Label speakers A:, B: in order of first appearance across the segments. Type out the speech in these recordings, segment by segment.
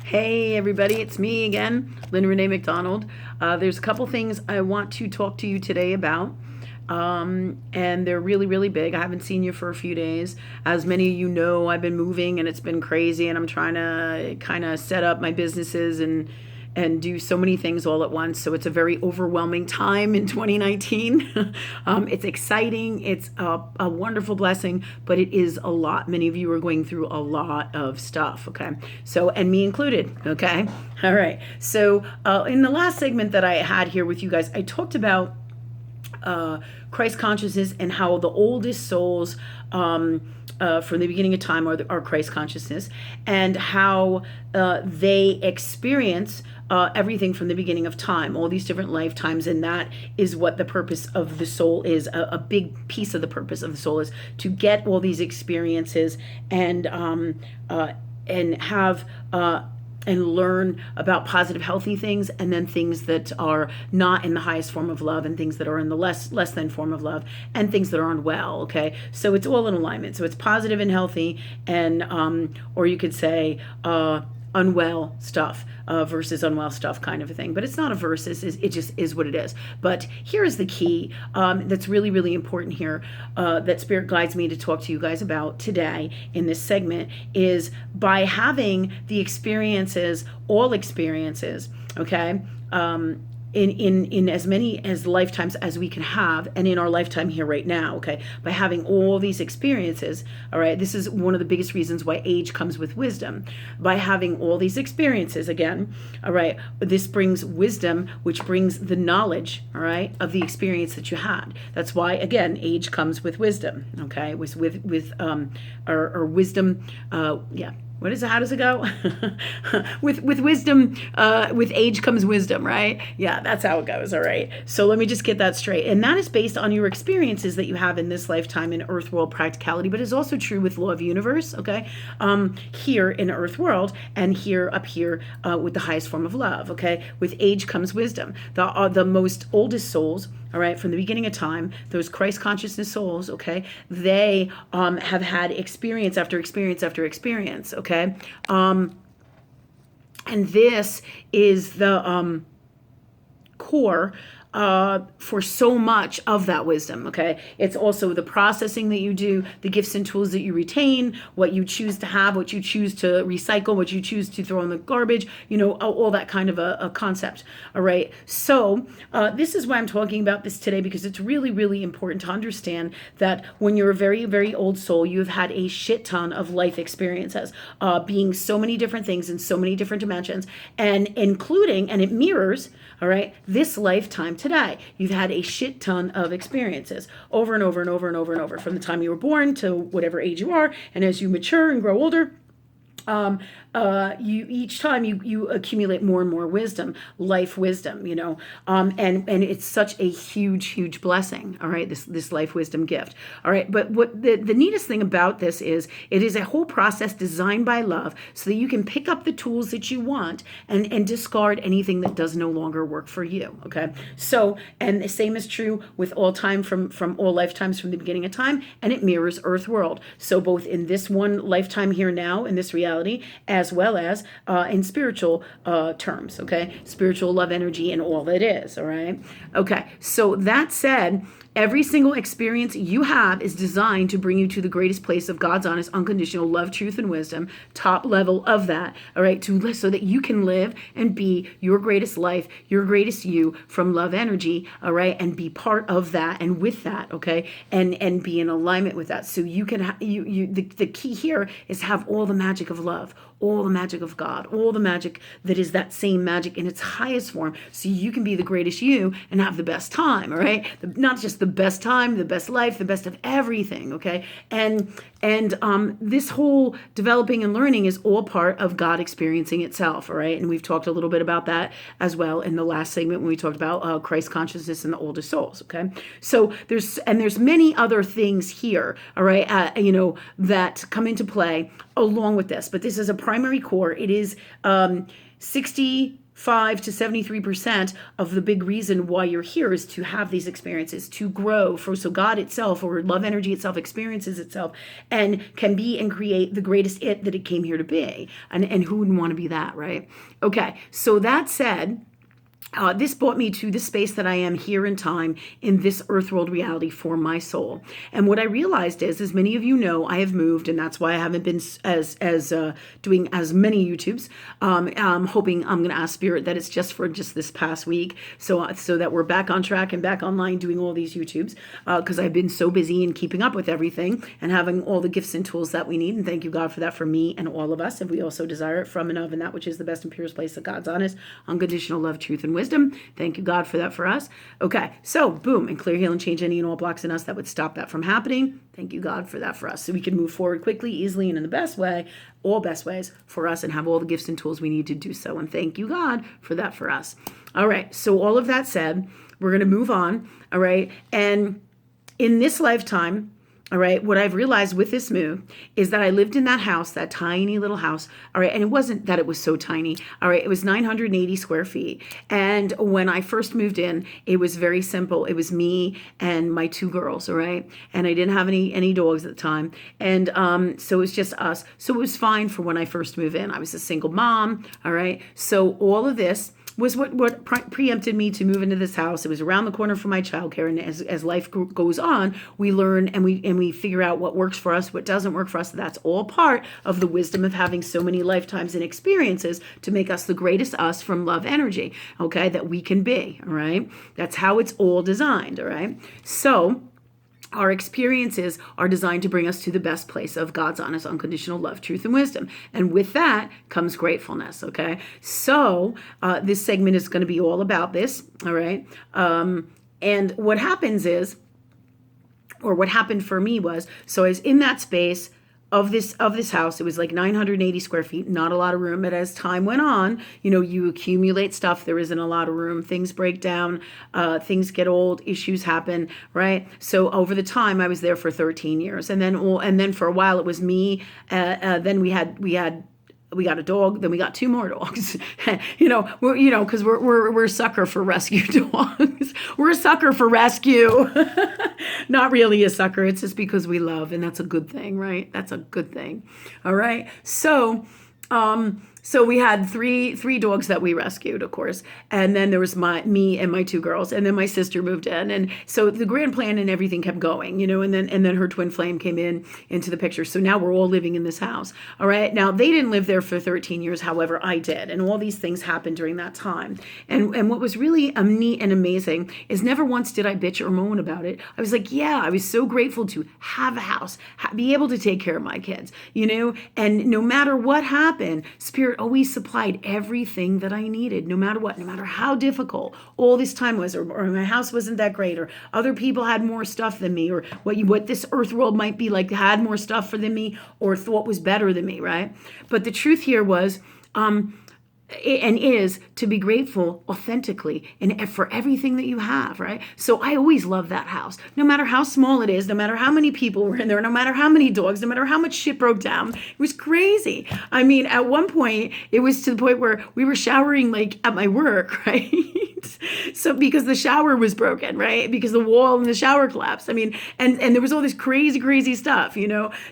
A: Hey everybody, it's me again, Lynn Renee McDonald. There's a couple things I want to talk to you today about. And they're really, really big. I haven't seen you for a few days. As many of you know, I've been moving and it's been crazy, and I'm trying to kind of set up my businesses and do so many things all at once. So it's a very overwhelming time in 2019. It's exciting. It's a wonderful blessing, but it is a lot. Many of you are going through a lot of stuff. Okay. So, and me included. Okay. All right. So, in the last segment that I had here with you guys, I talked about Christ consciousness and how the oldest souls from the beginning of time are Christ consciousness, and how they experience everything from the beginning of time, all these different lifetimes, and that is what the purpose of the soul is. A big piece of the purpose of the soul is to get all these experiences and have and learn about positive, healthy things, and then things that are not in the highest form of love, and things that are in the less than form of love, and things that are unwell. Okay, so it's all in alignment. So it's positive and healthy, and or you could say unwell stuff versus unwell stuff, kind of a thing. But it's not a versus. It just is what it is. But here's the key that's really, really important here that Spirit guides me to talk to you guys about today in this segment is by having the experiences, all experiences, okay, in as many as lifetimes as we can have, and in our lifetime here right now, okay, by having all these experiences. All right, this is one of the biggest reasons why age comes with wisdom. By having all these experiences, again, all right, this brings wisdom, which brings the knowledge, all right, of the experience that you had. That's why, again, age comes with wisdom. Okay, with or wisdom, yeah. What is it? How does it go? with wisdom, with age comes wisdom, right? Yeah, that's how it goes. All right. So let me just get that straight. And that is based on your experiences that you have in this lifetime in Earth World practicality, but is also true with law of universe. Okay, here in Earth World, and here up here with the highest form of love. Okay, with age comes wisdom. The most oldest souls, all right, from the beginning of time, those Christ consciousness souls, okay, they have had experience after experience after experience, okay, and this is the core for so much of that wisdom, okay? It's also the processing that you do, the gifts and tools that you retain, what you choose to have, what you choose to recycle, what you choose to throw in the garbage, all that kind of a concept, all right? So this is why I'm talking about this today, because it's really, really important to understand that when you're a very, very old soul, you've had a shit ton of life experiences, being so many different things in so many different dimensions, and including, and it mirrors, all right, this lifetime today. You've had a shit ton of experiences over and over and over and over and over from the time you were born to whatever age you are. And as you mature and grow older, you each time you accumulate more and more wisdom, life wisdom, and it's such a huge blessing. All right, this life wisdom gift. All right, but what the neatest thing about this is, it is a whole process designed by love, so that you can pick up the tools that you want and discard anything that does no longer work for you. Okay, so, and the same is true with all time from all lifetimes from the beginning of time, and it mirrors Earth World. So both in this one lifetime here now, in this reality, as well as in spiritual terms, okay? Spiritual love energy and all that is, all right? Okay, so that said, every single experience you have is designed to bring you to the greatest place of God's honest, unconditional love, truth, and wisdom, top level of that, all right, so that you can live and be your greatest life, your greatest you from love energy, all right, and be part of that and with that, okay, and be in alignment with that. So you can, the key here is have all the magic of love, all the magic of God, all the magic that is that same magic in its highest form, so you can be the greatest you and have the best time, all right? Not just the best time, the best life, the best of everything, okay? And this whole developing and learning is all part of God experiencing itself, all right? And we've talked a little bit about that as well in the last segment when we talked about Christ consciousness and the oldest souls, okay? So there's many other things here, all right, that come into play along with this, but this is a primary core, it is 65 to 73% of the big reason why you're here is to have these experiences, to grow. So God itself, or love energy itself, experiences itself and can be and create the greatest it that it came here to be. And who wouldn't want to be that, right? Okay, so that said, this brought me to the space that I am here in time in this earth world reality for my soul. And what I realized is, as many of you know, I have moved, and that's why I haven't been as doing as many YouTubes. I'm hoping, I'm going to ask Spirit that it's just for this past week, so that we're back on track and back online doing all these YouTubes, because I've been so busy in keeping up with everything and having all the gifts and tools that we need. And thank you, God, for that for me and all of us. And we also desire it from and of, and that which is the best and purest place of God's honest, unconditional love, truth, and wisdom. Thank you, God, for that for us. Okay, so boom, and clear, heal, and change any and all blocks in us that would stop that from happening. Thank you, God, for that for us. So we can move forward quickly, easily, and in the best way, all best ways for us, and have all the gifts and tools we need to do so. And thank you, God, for that for us. All right, so all of that said, we're going to move on, all right? And in this lifetime, all right, what I've realized with this move is that I lived in that house, that tiny little house, all right, and it wasn't that it was so tiny, all right, it was 980 square feet. And when I first moved in, it was very simple. It was me and my 2 girls, all right, and I didn't have any dogs at the time, and so it was just us. So it was fine for when I first moved in. I was a single mom, all right, so all of this was what preempted me to move into this house. It was around the corner from my childcare, and as life goes on, we learn and we figure out what works for us, what doesn't work for us. That's all part of the wisdom of having so many lifetimes and experiences to make us the greatest us from love energy, okay, that we can be, all right? That's how it's all designed, all right? So our experiences are designed to bring us to the best place of God's honest, unconditional love, truth, and wisdom. And with that comes gratefulness, okay? So this segment is going to be all about this, all right? And what happens is, or what happened for me was, so I was in that space of this house. It was like 980 square feet, not a lot of room. But as time went on, you accumulate stuff. There isn't a lot of room. Things break down. Things get old. Issues happen, right? So over the time, I was there for 13 years, and then for a while it was me. Then we got a dog, then we got 2 more dogs. Because we're a sucker for rescue dogs. We're a sucker for rescue. Not really a sucker. It's just because we love, and that's a good thing, right? That's a good thing. All right. So we had three dogs that we rescued, of course, and then there was me and my 2 girls, and then my sister moved in, and so the grand plan and everything kept going, and then her twin flame came into the picture. So now we're all living in this house. All right. Now they didn't live there for 13 years, however, I did, and all these things happened during that time. And what was really neat and amazing is never once did I bitch or moan about it. I was like, yeah, I was so grateful to have a house, be able to take care of my kids, and no matter what happened, Spirit always supplied everything that I needed, no matter what, no matter how difficult all this time was, or my house wasn't that great, or other people had more stuff than me, or what this earth world might be like, had more stuff than me, or thought was better than me, right? But the truth here was, and is to be grateful authentically and for everything that you have, right? So I always love that house, no matter how small it is, no matter how many people were in there, no matter how many dogs, no matter how much shit broke down. It was crazy. I mean, at one point, it was to the point where we were showering like at my work, right? So because the shower was broken, right? Because the wall in the shower collapsed. I mean, and there was all this crazy stuff,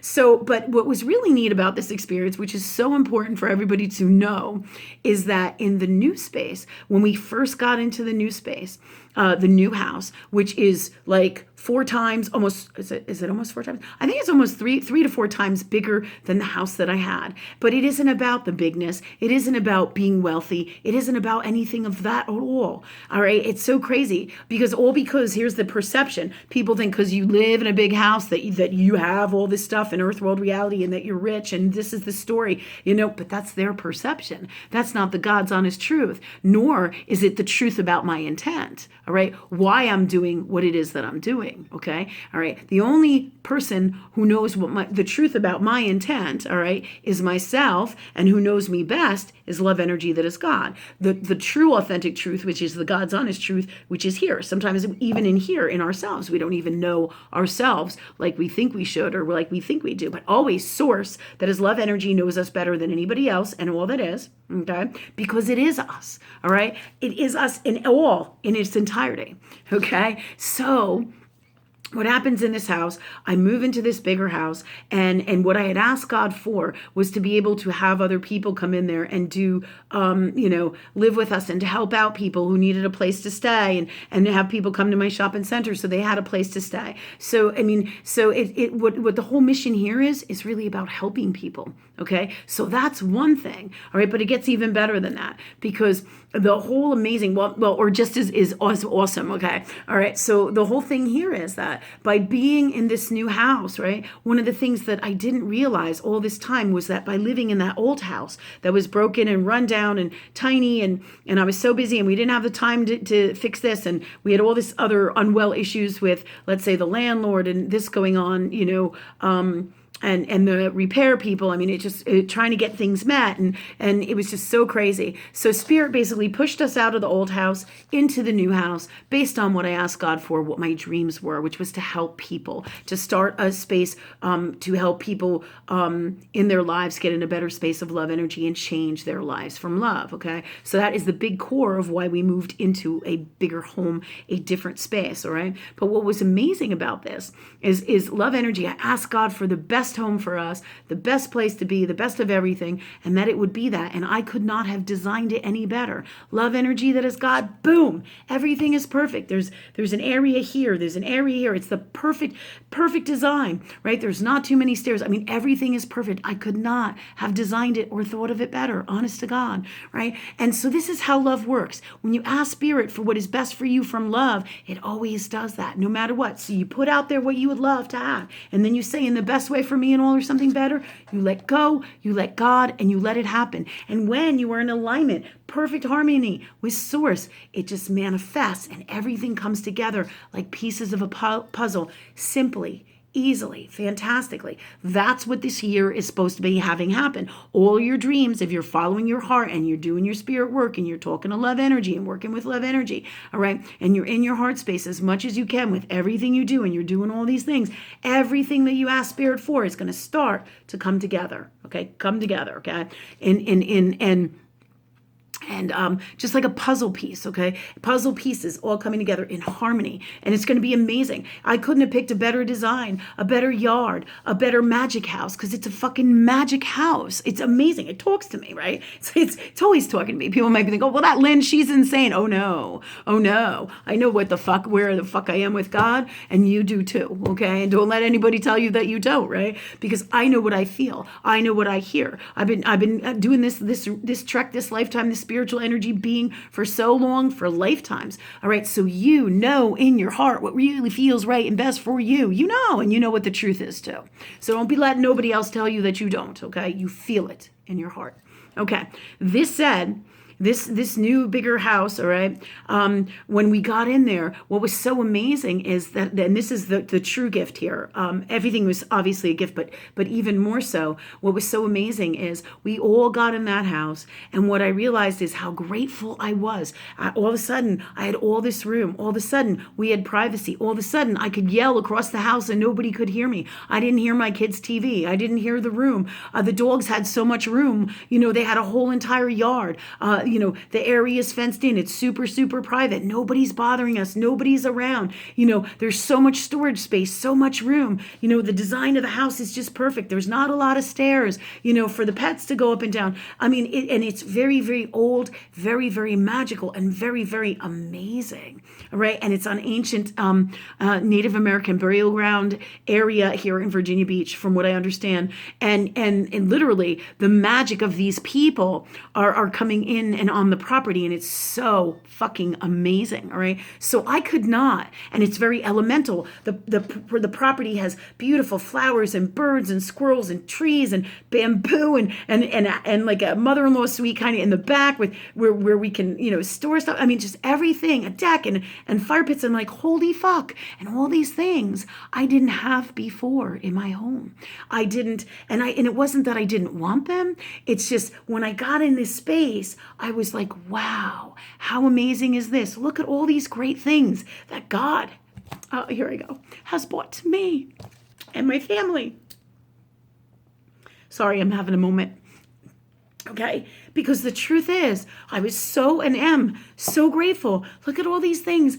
A: So, but what was really neat about this experience, which is so important for everybody to know, is that in the new space, when we first got into the new space, the new house, which is like 4 times, almost, is it almost 4 times? I think it's almost 3 to 4 times bigger than the house that I had. But it isn't about the bigness. It isn't about being wealthy. It isn't about anything of that at all. All right. It's so crazy because here's the perception. People think because you live in a big house that you have all this stuff in earth world reality and that you're rich and this is the story, but that's their perception. That's not the God's honest truth, nor is it the truth about my intent. all right, why I'm doing what it is that I'm doing, okay? All right, the only person who knows the truth about my intent, all right, is myself, and who knows me best is love energy that is God. The true authentic truth, which is the God's honest truth, which is here. Sometimes even in here, in ourselves, we don't even know ourselves like we think we should or like we think we do, but always source that is love energy knows us better than anybody else and all that is, okay? Because it is us, all right? It is us in its entirety, okay? So what happens in this house, I move into this bigger house, and what I had asked God for was to be able to have other people come in there and do, live with us and to help out people who needed a place to stay, and to have people come to my shopping center so they had a place to stay. So, what the whole mission here is really about helping people, okay? So that's one thing, all right? But it gets even better than that, because the whole amazing, or just is awesome, okay? All right, so the whole thing here is that by being in this new house, right, one of the things that I didn't realize all this time was that by living in that old house that was broken and run down and tiny, and I was so busy and we didn't have the time to fix this, and we had all this other unwell issues with, let's say, the landlord and this going on, and the repair people. I mean, trying to get things met, and it was just so crazy. So Spirit basically pushed us out of the old house into the new house based on what I asked God for, what my dreams were, which was to help people, to start a space to help people in their lives get in a better space of love energy and change their lives from love, okay? So that is the big core of why we moved into a bigger home, a different space, all right? But what was amazing about this is love energy. I asked God for the best home for us, the best place to be, the best of everything, and that it would be that. And I could not have designed it any better. Love energy that is God, boom, everything is perfect. There's an area here, there's an area here. It's the perfect design, right? There's not too many stairs. I mean, everything is perfect. I could not have designed it or thought of it better, honest to God, right? And so this is how love works. When you ask Spirit for what is best for you from love, it always does that, no matter what. So you put out there what you would love to have, and then you say, in the best way for me and all, or something better, you let go, you let God, and you let it happen. And when you are in alignment, perfect harmony with source, it just manifests and everything comes together like pieces of a puzzle, simply, easily, fantastically. That's what this year is supposed to be having happen. All your dreams, if you're following your heart and you're doing your spirit work and you're talking to love energy and working with love energy, all right, and you're in your heart space as much as you can with everything you do, and you're doing all these things, everything that you ask Spirit for is going to start to come together, okay? Come together, okay? And just like a puzzle piece, okay? Puzzle pieces all coming together in harmony. And it's going to be amazing. I couldn't have picked a better design, a better yard, a better magic house, because it's a fucking magic house. It's amazing. It talks to me, right? It's always talking to me. People might be thinking, oh, well, that Lynn, she's insane. Oh, no. I know where the fuck I am with God, and you do too, okay? And don't let anybody tell you that you don't, right? Because I know what I feel. I know what I hear. I've been doing this trek, this lifetime, this spiritual energy being for so long, for lifetimes. All right. So you know in your heart what really feels right and best for you. You know, and you know what the truth is too. So don't be letting nobody else tell you that you don't. Okay. You feel it in your heart. Okay. This said, this new bigger house, all right, when we got in there, what was so amazing is that, and this is the true gift here, everything was obviously a gift, but even more so, what was so amazing is we all got in that house, and what I realized is how grateful I was. All of a sudden, I had all this room. All of a sudden, we had privacy. All of a sudden, I could yell across the house and nobody could hear me. I didn't hear my kids' TV. I didn't hear the room. The dogs had so much room. They had a whole entire yard. The area is fenced in. It's super, super private. Nobody's bothering us. Nobody's around. There's so much storage space, so much room. The design of the house is just perfect. There's not a lot of stairs, for the pets to go up and down. I mean, and it's very, very old, very, very magical, and very, very amazing, right? And it's on ancient Native American burial ground area here in Virginia Beach, from what I understand. And literally, the magic of these people are coming in and on the property, and it's so fucking amazing. All right. So I could not, and it's very elemental. The property has beautiful flowers and birds and squirrels and trees and bamboo and like a mother-in-law suite kind of in the back with where we can, store stuff. I mean, just everything, a deck and fire pits. I'm like, holy fuck. And all these things I didn't have before in my home. I didn't, and it wasn't that I didn't want them. It's just when I got in this space, I was like, wow, how amazing is this? Look at all these great things that God, here I go, has brought to me and my family. Sorry, I'm having a moment. Okay, because the truth is, I was so and am so grateful. Look at all these things,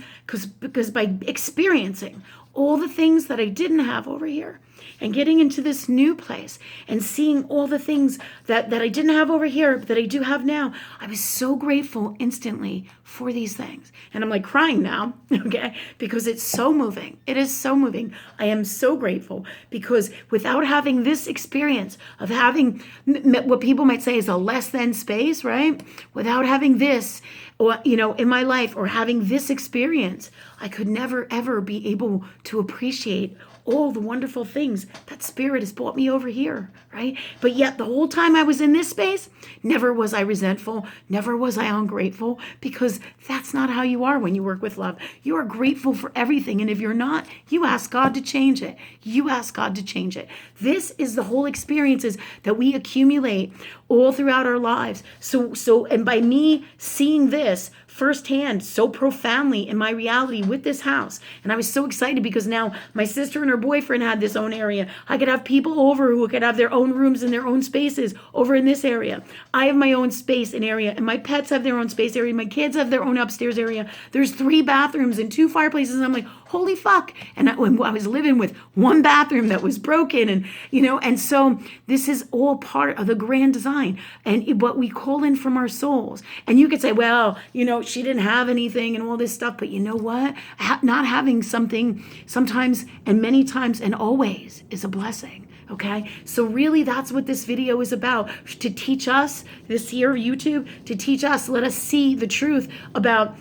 A: because by experiencing all the things that I didn't have over here and getting into this new place and seeing all the things that I didn't have over here that I do have now, I was so grateful instantly for these things. And I'm like crying now, okay, because it's so moving. It is so moving. I am so grateful because without having this experience of having what people might say is a less than space, right? Without having this, or, in my life, or having this experience, I could never, ever be able to appreciate all the wonderful things that Spirit has brought me over here, right? But yet the whole time I was in this space, never was I resentful, never was I ungrateful, because that's not how you are when you work with love. You are grateful for everything, and if you're not, you ask God to change it. You ask God to change it. This is the whole experiences that we accumulate all throughout our lives. So, and by me seeing this firsthand so profoundly in my reality with this house, and I was so excited because now my sister and her boyfriend had this own area. I could have people over who could have their own rooms and their own spaces over in this area. I have my own space and area, and my pets have their own space area. My kids have their own upstairs area. There's 3 bathrooms and 2 fireplaces. And I'm like, holy fuck. And I was living with 1 bathroom that was broken, and so this is all part of the grand design and what we call in from our souls. And you could say, well, she didn't have anything and all this stuff, but you know what? Not having something sometimes and many times and always is a blessing. Okay, so really that's what this video is about, to teach us, this here YouTube, to teach us, let us see the truth about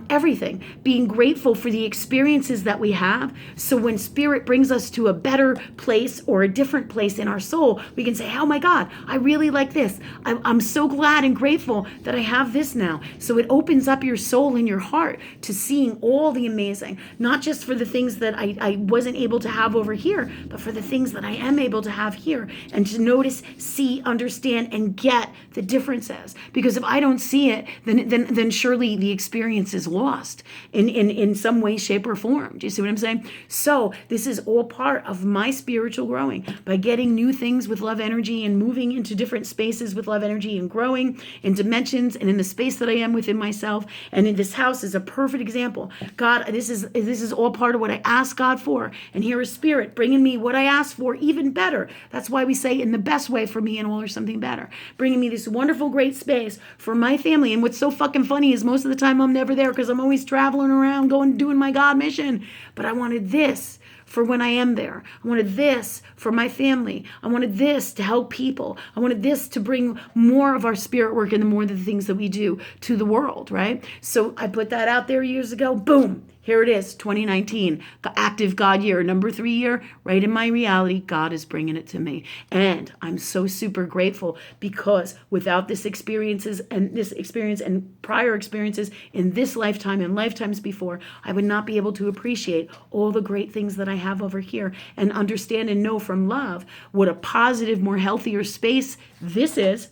A: everything, being grateful for the experiences that we have. So when Spirit brings us to a better place or a different place in our soul, we can say, oh my God, I really like this. I'm so glad and grateful that I have this now. So it opens up your soul and your heart to seeing all the amazing, not just for the things that I wasn't able to have over here, but for the things that I am able to have here, and to notice, see, understand, and get the differences. Because if I don't see it, then surely the experience is lost in some way, shape, or form. Do you see what I'm saying? So this is all part of my spiritual growing, by getting new things with love energy and moving into different spaces with love energy and growing in dimensions and in the space that I am within myself. And in this house is a perfect example. God, this is all part of what I asked God for. And here is Spirit bringing me what I asked for, even better. That's why we say in the best way for me and all or something better. Bringing me this wonderful, great space for my family. And what's so fucking funny is most of the time I'm never there because I'm always traveling around doing my God mission. But I wanted this for when I am there. I wanted this for my family. I wanted this to help people. I wanted this to bring more of our spirit work and the more of the things that we do to the world, right? So I put that out there years ago. Boom. Here it is, 2019, the active God year, number 3 year, right in my reality. God is bringing it to me. And I'm so super grateful, because without this experience and prior experiences in this lifetime and lifetimes before, I would not be able to appreciate all the great things that I have over here and understand and know from love what a positive, more healthier space this is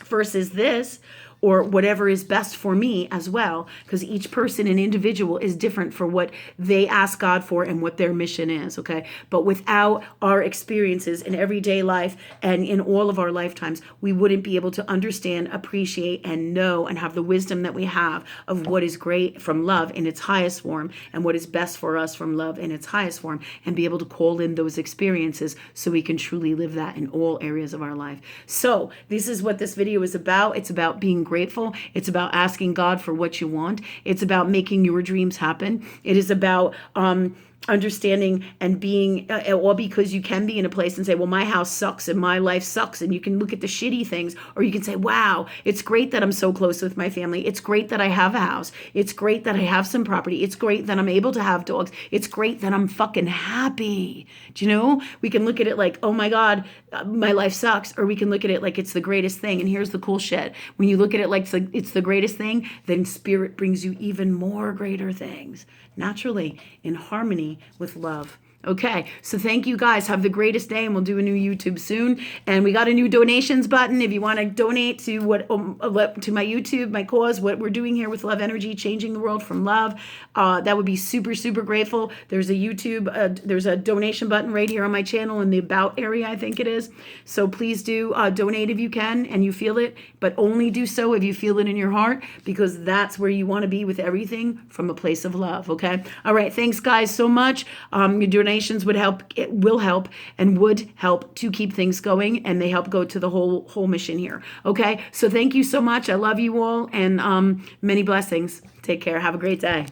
A: versus this, or whatever is best for me as well, because each person and individual is different for what they ask God for and what their mission is, okay? But without our experiences in everyday life and in all of our lifetimes, we wouldn't be able to understand, appreciate, and know and have the wisdom that we have of what is great from love in its highest form and what is best for us from love in its highest form, and be able to call in those experiences so we can truly live that in all areas of our life. So this is what this video is about. It's about being grateful. It's about asking God for what you want. It's about making your dreams happen. It is about understanding and being, or because you can be in a place and say, well, my house sucks and my life sucks. And you can look at the shitty things, or you can say, wow, it's great that I'm so close with my family. It's great that I have a house. It's great that I have some property. It's great that I'm able to have dogs. It's great that I'm fucking happy. Do you know? We can look at it like, oh my God, my life sucks. Or we can look at it like it's the greatest thing. And here's the cool shit. When you look at it like it's the greatest thing, then spirit brings you even more greater things, naturally, in harmony with love. Okay, so thank you guys. Have the greatest day, and we'll do a new YouTube soon. And we got a new donations button. If you want to donate to to my YouTube, my cause, what we're doing here with Love Energy, changing the world from love, that would be super, super grateful. There's a YouTube, there's a donation button right here on my channel in the About area, I think it is. So please do donate if you can and you feel it, but only do so if you feel it in your heart, because that's where you want to be with everything, from a place of love. Okay. All right. Thanks, guys, so much. Your donations would help. It will help and would help to keep things going, and they help go to the whole mission here. Okay. So thank you so much. I love you all, and many blessings. Take care. Have a great day.